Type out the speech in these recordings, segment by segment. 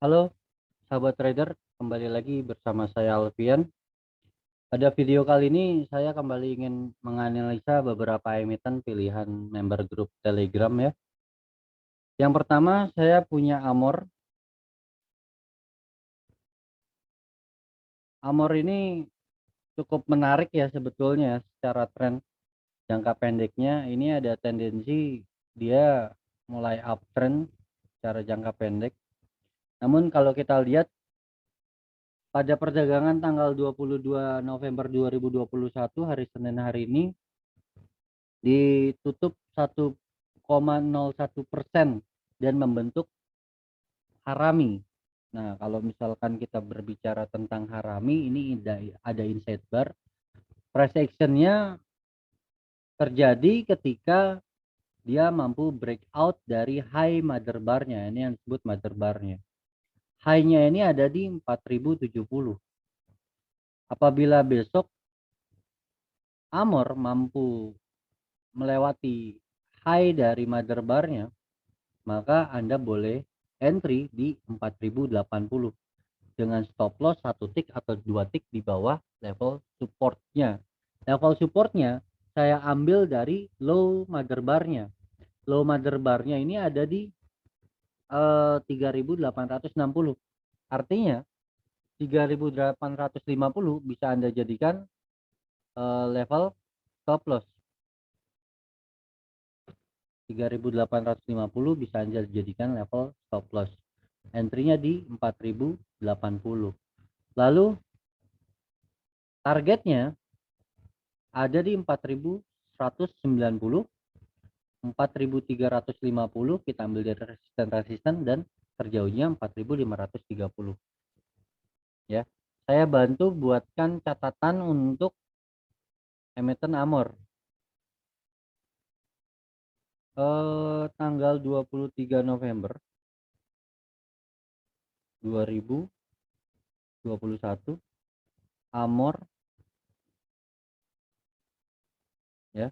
Halo, sahabat trader, kembali lagi bersama saya Alfian. Pada video kali ini saya kembali ingin menganalisa beberapa emiten pilihan member grup Telegram ya. Yang pertama saya punya Amor. Amor ini cukup menarik ya sebetulnya secara tren jangka pendeknya. Ini ada tendensi dia mulai uptrend secara jangka pendek. Namun kalau kita lihat pada perdagangan tanggal 22 November 2021 hari Senin hari ini ditutup 1,01% dan membentuk harami. Nah, kalau misalkan kita berbicara tentang harami, ini ada inside bar. Price action-nya terjadi ketika dia mampu breakout dari high mother bar-nya. Ini yang disebut mother bar-nya. High-nya ini ada di 4070. Apabila besok Amor mampu melewati high dari mother bar-nya, maka Anda boleh entry di 4080 dengan stop loss 1 tick atau 2 tick di bawah level supportnya. Level supportnya saya ambil dari low mother bar-nya. Low mother bar-nya ini ada di 3860. Artinya 3850 bisa Anda jadikan level stop loss. 3850 bisa Anda jadikan level stop loss. Entry-nya di 4080. Lalu targetnya ada di 4190, 4350 kita ambil dari resisten dan terjauhnya 4530 ya. Saya bantu buatkan catatan untuk emiten Amor. Tanggal 23 November 2021 Amor ya.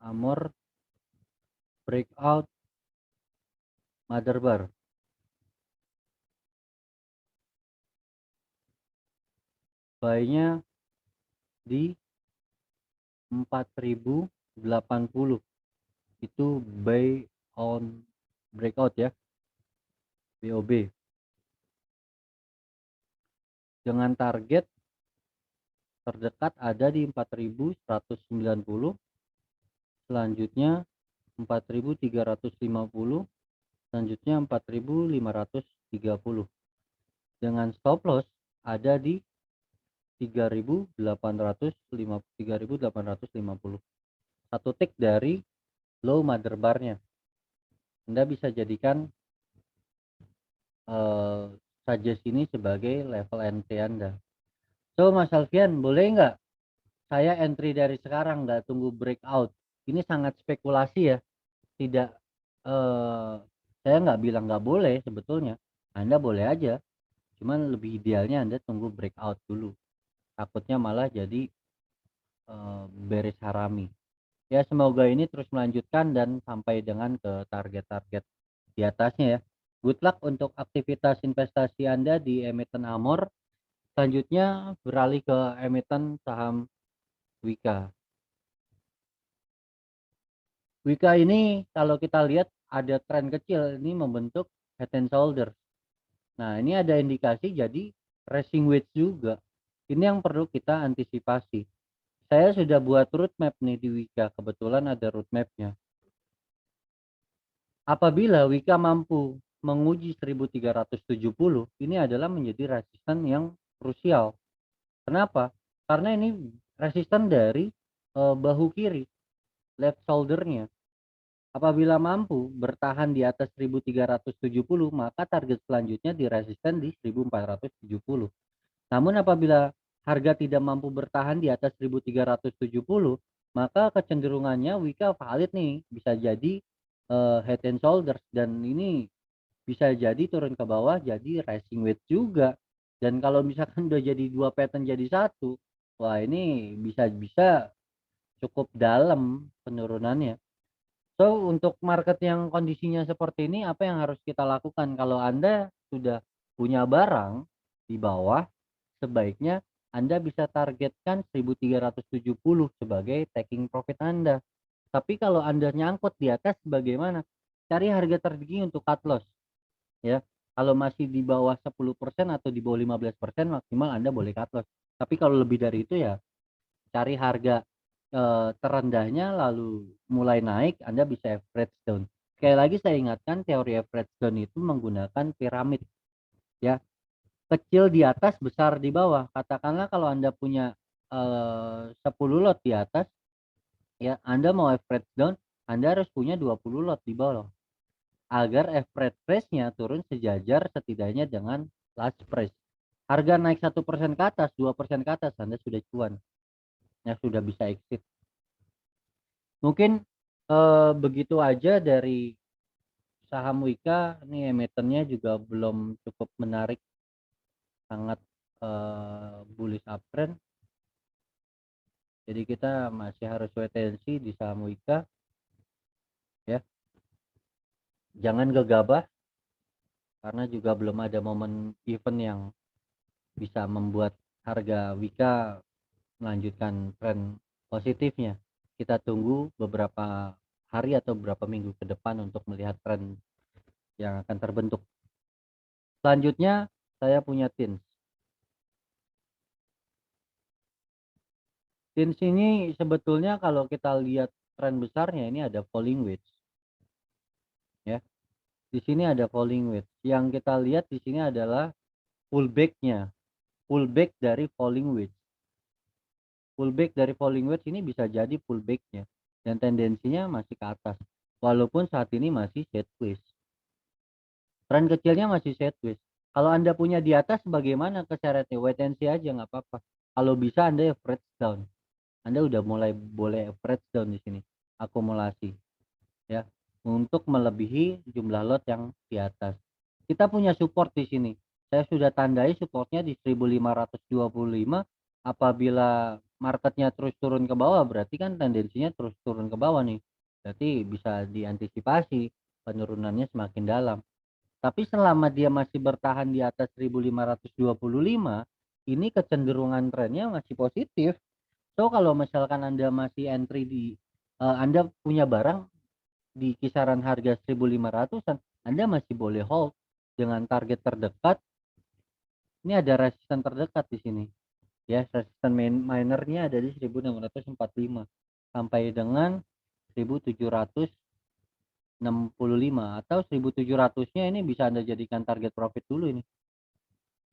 Amor breakout mother bar. Buy-nya di 4080. Itu buy on breakout ya, BOB. Dengan target terdekat ada di 4190, selanjutnya 4350, selanjutnya 4530. Dengan stop loss ada di 3850. Satu tick dari low mother bar-nya. Anda bisa jadikan suggest ini sebagai level entry Anda. So Mas Alfian, boleh nggak saya entry dari sekarang, nggak tunggu breakout? Ini sangat spekulasi ya, tidak saya nggak bilang nggak boleh sebetulnya. Anda boleh aja, cuman lebih idealnya Anda tunggu breakout dulu. Takutnya malah jadi bearish harami. Ya semoga ini terus melanjutkan dan sampai dengan ke target-target di atasnya ya. Good luck untuk aktivitas investasi Anda di emiten Amor. Selanjutnya beralih ke emiten saham Wika. Wika ini kalau kita lihat ada tren kecil ini membentuk head and shoulder. Nah ini ada indikasi jadi racing wedge juga. Ini yang perlu kita antisipasi. Saya sudah buat roadmap nih di Wika, kebetulan ada roadmapnya. Apabila Wika mampu menguji 1370, ini adalah menjadi resisten yang krusial. Kenapa? Karena ini resisten dari bahu kiri, left shoulder-nya. Apabila mampu bertahan di atas 1370, maka target selanjutnya di resisten di 1470. Namun apabila harga tidak mampu bertahan di atas 1370, maka kecenderungannya Wika valid nih, bisa jadi head and shoulders, dan ini bisa jadi turun ke bawah jadi rising wedge juga. Dan kalau misalkan udah jadi 2 pattern jadi satu, wah ini bisa-bisa cukup dalam penurunannya. So, untuk market yang kondisinya seperti ini, apa yang harus kita lakukan? Kalau Anda sudah punya barang di bawah, sebaiknya Anda bisa targetkan 1370 sebagai taking profit Anda. Tapi kalau Anda nyangkut di atas bagaimana? Cari harga tertinggi untuk cut loss, ya. Kalau masih di bawah 10% atau di bawah 15% maksimal Anda boleh cut loss. Tapi kalau lebih dari itu ya cari harga, terendahnya lalu mulai naik, Anda bisa average down. Sekali lagi saya ingatkan teori average down itu menggunakan piramid, ya. Kecil di atas, besar di bawah. Katakanlah kalau Anda punya, 10 lot di atas, ya, Anda mau average down, Anda harus punya 20 lot di bawah, agar average price-nya turun sejajar setidaknya dengan last price. Harga naik 1% ke atas, 2% ke atas, Anda sudah cuan, ya sudah bisa exit. Mungkin, begitu aja dari saham Wika, ini emitennya juga belum cukup menarik, sangat, bullish uptrend. Jadi kita masih harus wait and see di saham Wika, ya. Jangan gegabah, karena juga belum ada momen event yang bisa membuat harga Wika melanjutkan tren positifnya. Kita tunggu beberapa hari atau beberapa minggu ke depan untuk melihat tren yang akan terbentuk. Selanjutnya saya punya TINS. TINS ini sebetulnya kalau kita lihat tren besarnya ini ada falling wedge, ya. Di sini ada falling wedge. Yang kita lihat di sini adalah pullback-nya, pullback dari falling wedge. Pullback dari falling wedge ini bisa jadi pullback-nya dan tendensinya masih ke atas. Walaupun saat ini masih sideways. Tren kecilnya masih sideways. Kalau Anda punya di atas bagaimana keseretnya? Wait and see aja nggak apa-apa. Kalau bisa Anda average down. Anda udah mulai boleh average down di sini. Akumulasi, ya. Untuk melebihi jumlah lot yang di atas. Kita punya support di sini. Saya sudah tandai supportnya di 1525. Apabila marketnya terus turun ke bawah berarti kan tendensinya terus turun ke bawah nih. Berarti bisa diantisipasi penurunannya semakin dalam. Tapi selama dia masih bertahan di atas 1525, ini kecenderungan trennya masih positif. So kalau misalkan Anda masih entry di Anda punya barang di kisaran harga 1.500-an, Anda masih boleh hold dengan target terdekat. Ini ada resisten terdekat di sini, ya. Resisten minornya ada di 1645 sampai dengan 1765 atau 1700-nya ini bisa Anda jadikan target profit dulu ini.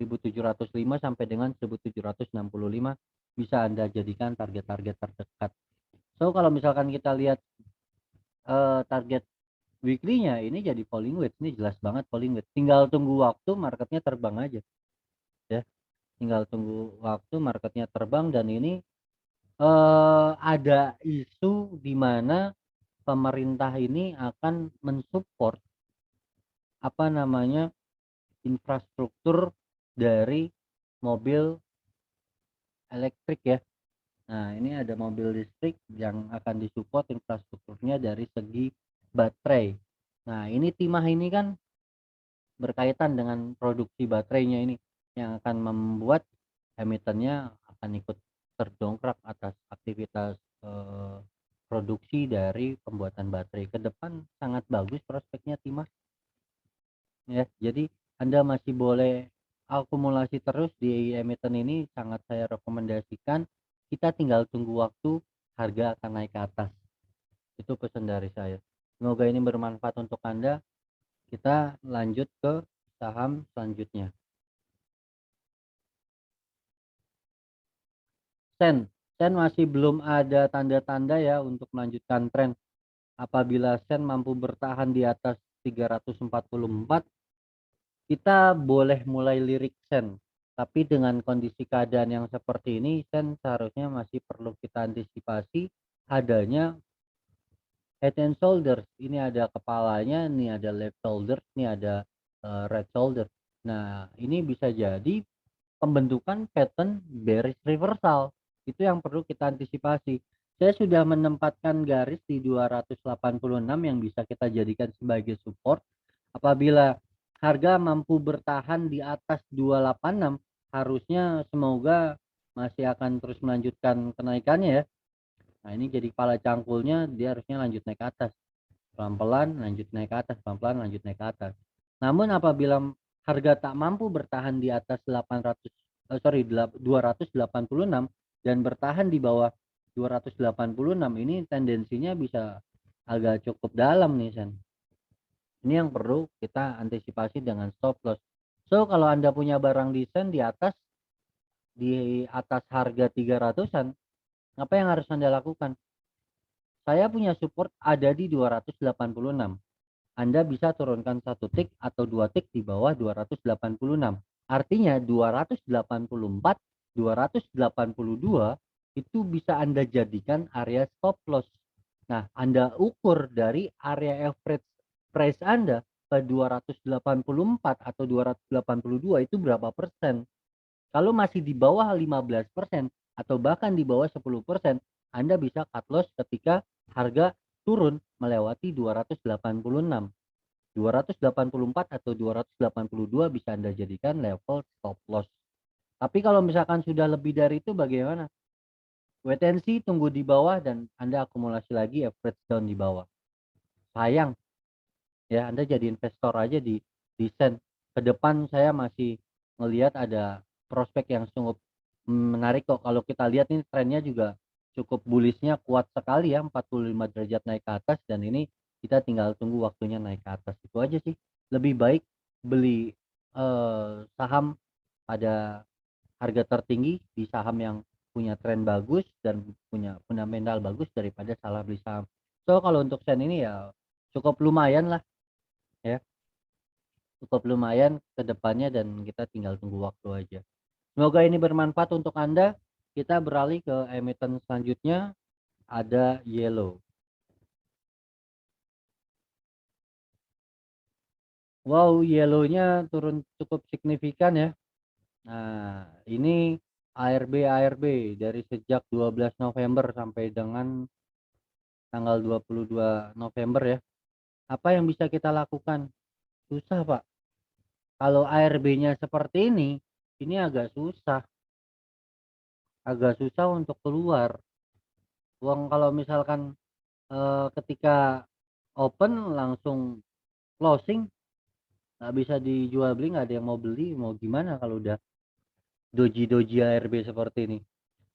1705 sampai dengan 1765 bisa Anda jadikan target-target terdekat. So kalau misalkan kita lihat target weekly-nya ini jadi falling wedge, ini jelas banget falling wedge. Tinggal tunggu waktu marketnya terbang aja, ya. Tinggal tunggu waktu marketnya terbang dan ini ada isu di mana pemerintah ini akan mensupport apa namanya infrastruktur dari mobil elektrik, ya. Nah, ini ada mobil listrik yang akan disupport infrastrukturnya dari segi baterai. Nah, ini timah ini kan berkaitan dengan produksi baterainya ini yang akan membuat emitennya akan ikut terdongkrak atas aktivitas produksi dari pembuatan baterai. Ke depan sangat bagus prospeknya timah, ya. Jadi Anda masih boleh akumulasi terus di emiten ini, sangat saya rekomendasikan. Kita tinggal tunggu waktu harga akan naik ke atas. Itu pesan dari saya. Semoga ini bermanfaat untuk Anda. Kita lanjut ke saham selanjutnya. Sen. Sen masih belum ada tanda-tanda ya untuk melanjutkan tren. Apabila Sen mampu bertahan di atas 344, kita boleh mulai lirik Sen. Tapi dengan kondisi keadaan yang seperti ini, Sen seharusnya masih perlu kita antisipasi adanya head and shoulders. Ini ada kepalanya, ini ada left shoulder, ini ada right shoulder. Nah, ini bisa jadi pembentukan pattern bearish reversal. Itu yang perlu kita antisipasi. Saya sudah menempatkan garis di 286 yang bisa kita jadikan sebagai support. Apabila harga mampu bertahan di atas 286, harusnya semoga masih akan terus melanjutkan kenaikannya ya. Nah, ini jadi kepala cangkulnya, dia harusnya lanjut naik ke atas. Pelan-pelan lanjut naik ke atas, pelan-pelan lanjut naik ke atas. Namun apabila harga tak mampu bertahan di atas 286 dan bertahan di bawah 286, ini tendensinya bisa agak cukup dalam nih Sen. Ini yang perlu kita antisipasi dengan stop loss. So kalau Anda punya barang desain di atas harga 300-an, apa yang harus Anda lakukan? Saya punya support ada di 286. Anda bisa turunkan satu tick atau dua tick di bawah 286. Artinya 284, 282 itu bisa Anda jadikan area stop loss. Nah, Anda ukur dari area average price Anda ke 284 atau 282 itu berapa persen. Kalau masih di bawah 15% atau bahkan di bawah 10%, Anda bisa cut loss ketika harga turun melewati 286. 284 atau 282 bisa Anda jadikan level stop loss. Tapi kalau misalkan sudah lebih dari itu bagaimana? Wait and see, tunggu di bawah dan Anda akumulasi lagi average down di bawah. Sayang ya, Anda jadi investor aja di desain. Ke depan saya masih melihat ada prospek yang cukup menarik kok. Kalau kita lihat ini trennya juga cukup bullishnya kuat sekali ya, 45 derajat naik ke atas, dan ini kita tinggal tunggu waktunya naik ke atas. Itu aja sih. Lebih baik beli saham pada harga tertinggi di saham yang punya tren bagus dan punya fundamental bagus daripada salah beli saham. So kalau untuk sen ini ya cukup lumayan lah ya, cukup lumayan ke depannya dan kita tinggal tunggu waktu aja. Semoga ini bermanfaat untuk Anda. Kita beralih ke emiten selanjutnya, ada Yellow. Wow, Yellow-nya turun cukup signifikan ya. Nah, ini ARB dari sejak 12 November sampai dengan tanggal 22 November ya. Apa yang bisa kita lakukan? Susah, Pak. Kalau ARB-nya seperti ini agak susah. Agak susah untuk keluar. Uang kalau misalkan ketika open langsung closing, nggak bisa dijual beli, nggak ada yang mau beli, mau gimana kalau udah doji ARB seperti ini.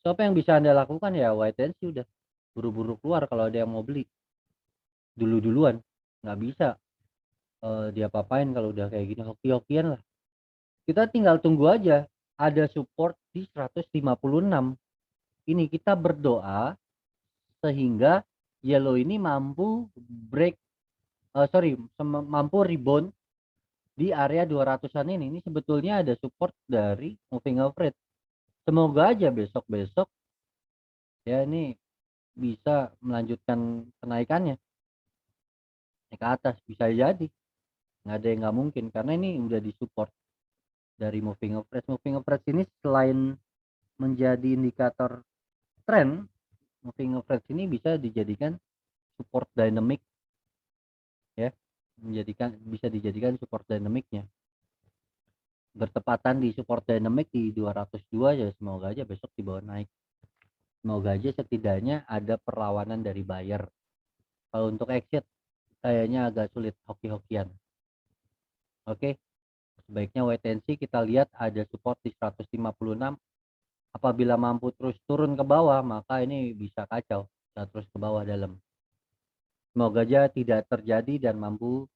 So, apa yang bisa Anda lakukan ya wait and see, udah buru-buru keluar kalau ada yang mau beli duluan, nggak bisa dia papain kalau udah kayak gini, hoki-hokian lah. Kita tinggal tunggu aja ada support di 156. Ini kita berdoa sehingga Yellow ini mampu break mampu rebound di area 200-an ini. Ini sebetulnya ada support dari moving average. Semoga aja besok-besok ya ini bisa melanjutkan kenaikannya naik ke atas, bisa jadi. Nggak ada yang nggak mungkin karena ini udah disupport dari moving average. Moving average ini selain menjadi indikator tren, moving average ini bisa dijadikan support dynamic ya, bisa dijadikan support dynamicnya. Bertepatan di support dynamic di 202 ya, semoga aja besok dibawa naik. Semoga aja setidaknya ada perlawanan dari buyer. Kalau untuk exit kayaknya agak sulit, hoki-hokian. Oke, sebaiknya wait and see. Kita lihat ada support di 156. Apabila mampu terus turun ke bawah, maka ini bisa kacau, bisa terus ke bawah dalam. Semoga aja tidak terjadi dan mampu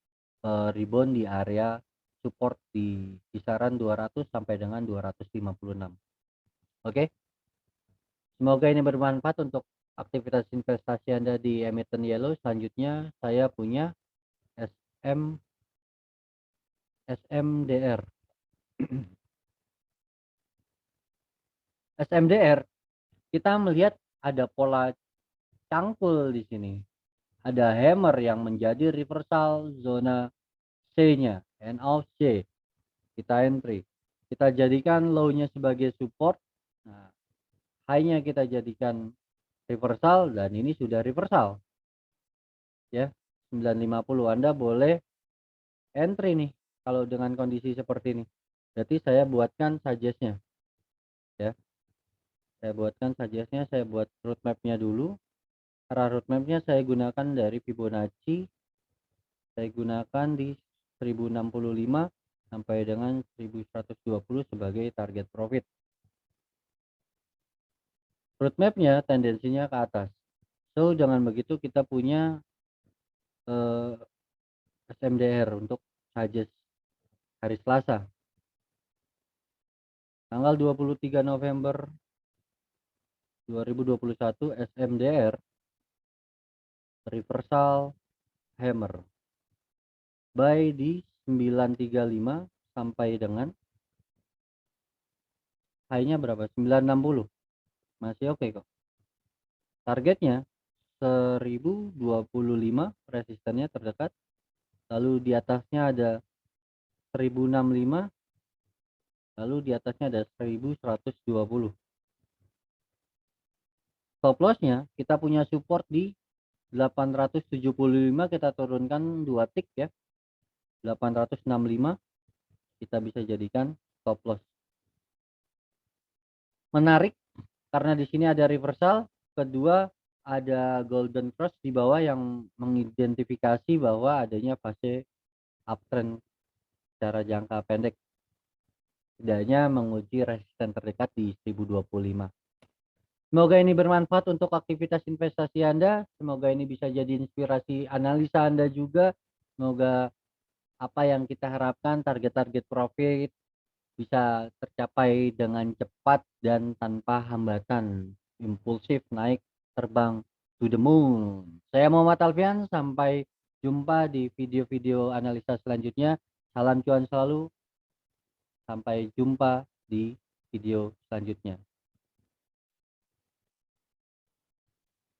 rebound di area support di kisaran 200 sampai dengan 256. Oke, semoga ini bermanfaat untuk aktivitas investasi Anda di emiten Yellow. Selanjutnya saya punya SMDR. SMDR, kita melihat ada pola cangkul di sini. Ada hammer yang menjadi reversal zona C-nya, N of C. Kita entry. Kita jadikan low-nya sebagai support. Nah, high-nya kita jadikan reversal dan ini sudah reversal. Ya, 950. Anda boleh entry nih kalau dengan kondisi seperti ini. Berarti saya buatkan suggest-nya ya. Saya buatkan suggest-nya, saya buat roadmap-nya dulu. Arah roadmap-nya saya gunakan dari Fibonacci. Saya gunakan di 1065 sampai dengan 1120 sebagai target profit. Roadmap-nya tendensinya ke atas. So, jangan begitu kita punya SMDR untuk suggest hari Selasa. Tanggal 23 November 2021 SMDR reversal hammer. Buy di 935 sampai dengan high-nya berapa? 960. Masih oke kok. Targetnya 1025 resistannya terdekat. Lalu di atasnya ada 1065. Lalu di atasnya ada 1120. Stop loss-nya kita punya support di 875, kita turunkan 2 tick ya. 865 kita bisa jadikan stop loss. Menarik karena di sini ada reversal, kedua ada golden cross di bawah yang mengidentifikasi bahwa adanya fase uptrend secara jangka pendek. Setidaknya menguji resisten terdekat di 1025. Semoga ini bermanfaat untuk aktivitas investasi Anda. Semoga ini bisa jadi inspirasi analisa Anda juga. Semoga apa yang kita harapkan, target-target profit bisa tercapai dengan cepat dan tanpa hambatan. Impulsif naik terbang to the moon. Saya Muhammad Alfian, sampai jumpa di video-video analisa selanjutnya. Salam cuan selalu. Sampai jumpa di video selanjutnya.